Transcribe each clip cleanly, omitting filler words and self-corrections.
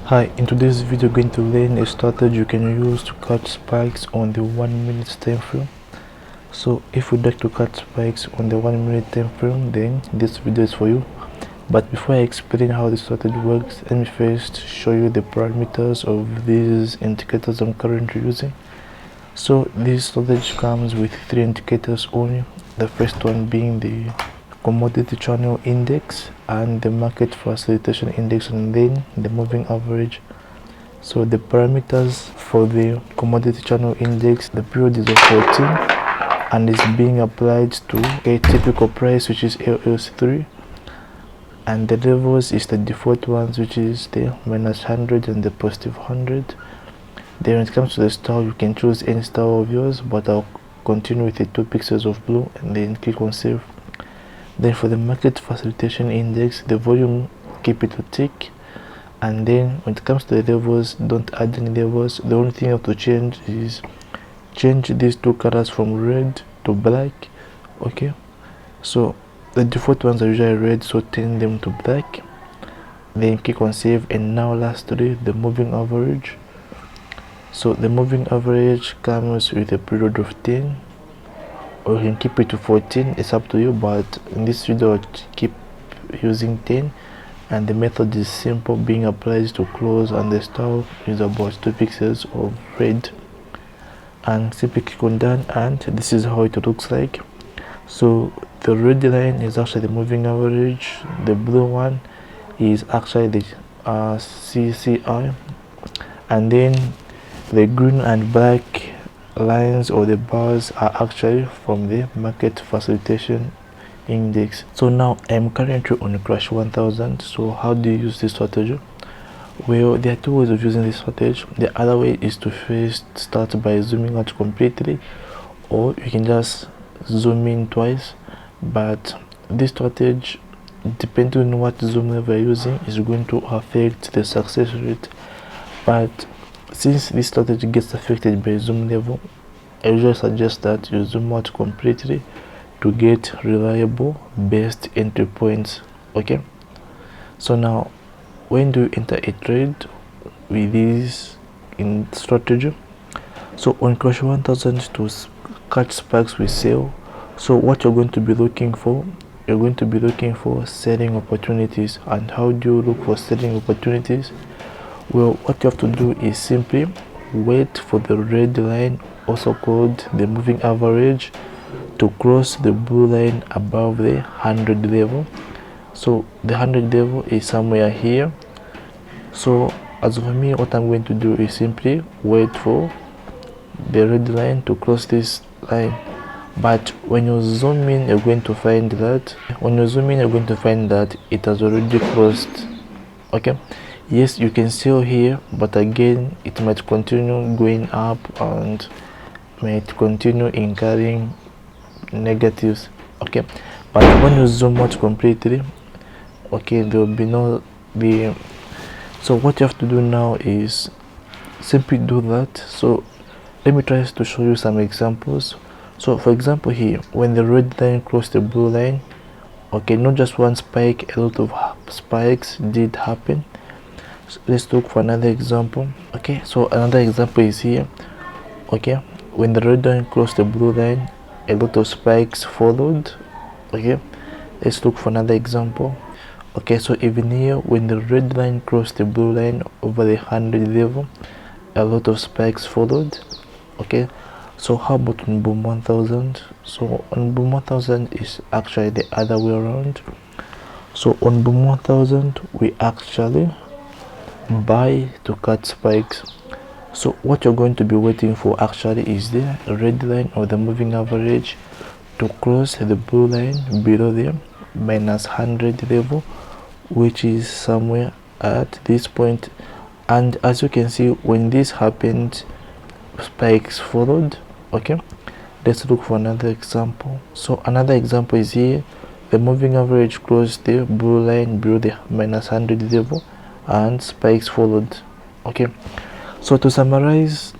Hi, in today's video we're going to learn a strategy you can use to catch spikes on the 1 minute time frame. So if you'd like to catch spikes on the 1 minute time frame, then this video is for you. But before I explain how this strategy works, let me first show you the parameters of these indicators I'm currently using. So this strategy comes with 3 indicators only. The first one being the commodity channel index and the market facilitation index, and then the moving average. So the parameters for the commodity channel index, the period is of 14 and is being applied to a typical price, which is LS3, and the levels is the default ones, which is the -100 and the +100. Then when it comes to the style, you can choose any style of yours, but I'll continue with the 2 pixels of blue and then click on save. Then for the market facilitation index, the volume, keep it to tick, and then when it comes to the levels, don't add any levels. The only thing you have to change is change these 2 colors from red to black. Okay, so the default ones are usually red, so turn them to black, then click on save. And now lastly, the moving average. So the moving average comes with a period of 10, or you can keep it to 14, it's up to you, but in this video I'll keep using 10, and the method is simple, being applied to close, and the style is about 2 pixels of red, and simply click on done, and this is how it looks like. So the red line is actually the moving average, the blue one is actually the CCI, and then the green and black lines or the bars are actually from the market facilitation index. So now I'm currently on crash 1000. So how do you use this strategy? Well, there are 2 ways of using this strategy. The other way is to first start by zooming out completely, or you can just zoom in twice. But this strategy, depending on what zoom level you're using, is going to affect the success rate. But since this strategy gets affected by zoom level, I usually suggest that you zoom out completely to get reliable best entry points. Okay, so now when do you enter a trade with this in strategy? So on crash 1000, to catch spikes with sell, so what you're going to be looking for, you're going to be looking for selling opportunities. And how do you look for selling opportunities? Well, what you have to do is simply wait for the red line, also called the moving average, to cross the blue line above the 100 level. So the 100 level is somewhere here. So as for me, what I'm going to do is simply wait for the red line to cross this line. But when you zoom in, you're going to find that it has already crossed. Okay, yes, you can sell here, but again it might continue going up and might continue incurring negatives. Okay, but when you zoom out completely, okay, there will be no the so what you have to do now is simply do that. So let me try to show you some examples. So for example, here when the red line crossed the blue line, okay, not just one spike, a lot of spikes did happen. So let's look for another example. Okay, so another example is here. Okay, when the red line crossed the blue line, a lot of spikes followed. Okay, let's look for another example. Okay, so even here, when the red line crossed the blue line over the 100 level, a lot of spikes followed. Okay, so how about on boom 1000? So on boom 1000 is actually the other way around. So on boom 1000, we actually buy to catch spikes. So what you're going to be waiting for actually is the red line or the moving average to cross the blue line below the -100 level, which is somewhere at this point. And as you can see, when this happened, spikes followed. Okay, let's look for another example. So another example is here. The moving average crossed the blue line below the -100 level and spikes followed. Okay, so to summarize,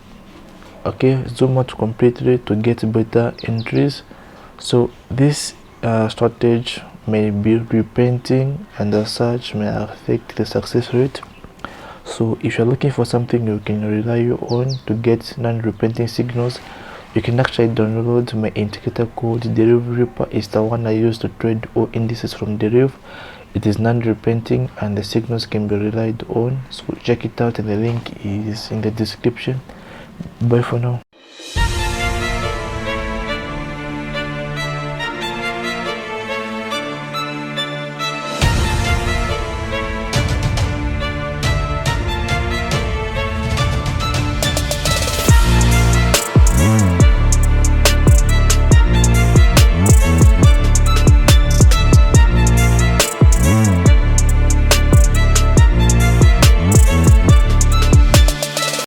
okay, zoom out completely to get better entries. So this strategy may be repenting, and as such may affect the success rate. So if you're looking for something you can rely on to get non-repenting signals, you can actually download my indicator called Deriv Reaper. Is the one I use to trade all indices from Deriv. It is non-repenting and the signals can be relied on, so check it out, and the link is in the description. Bye for now.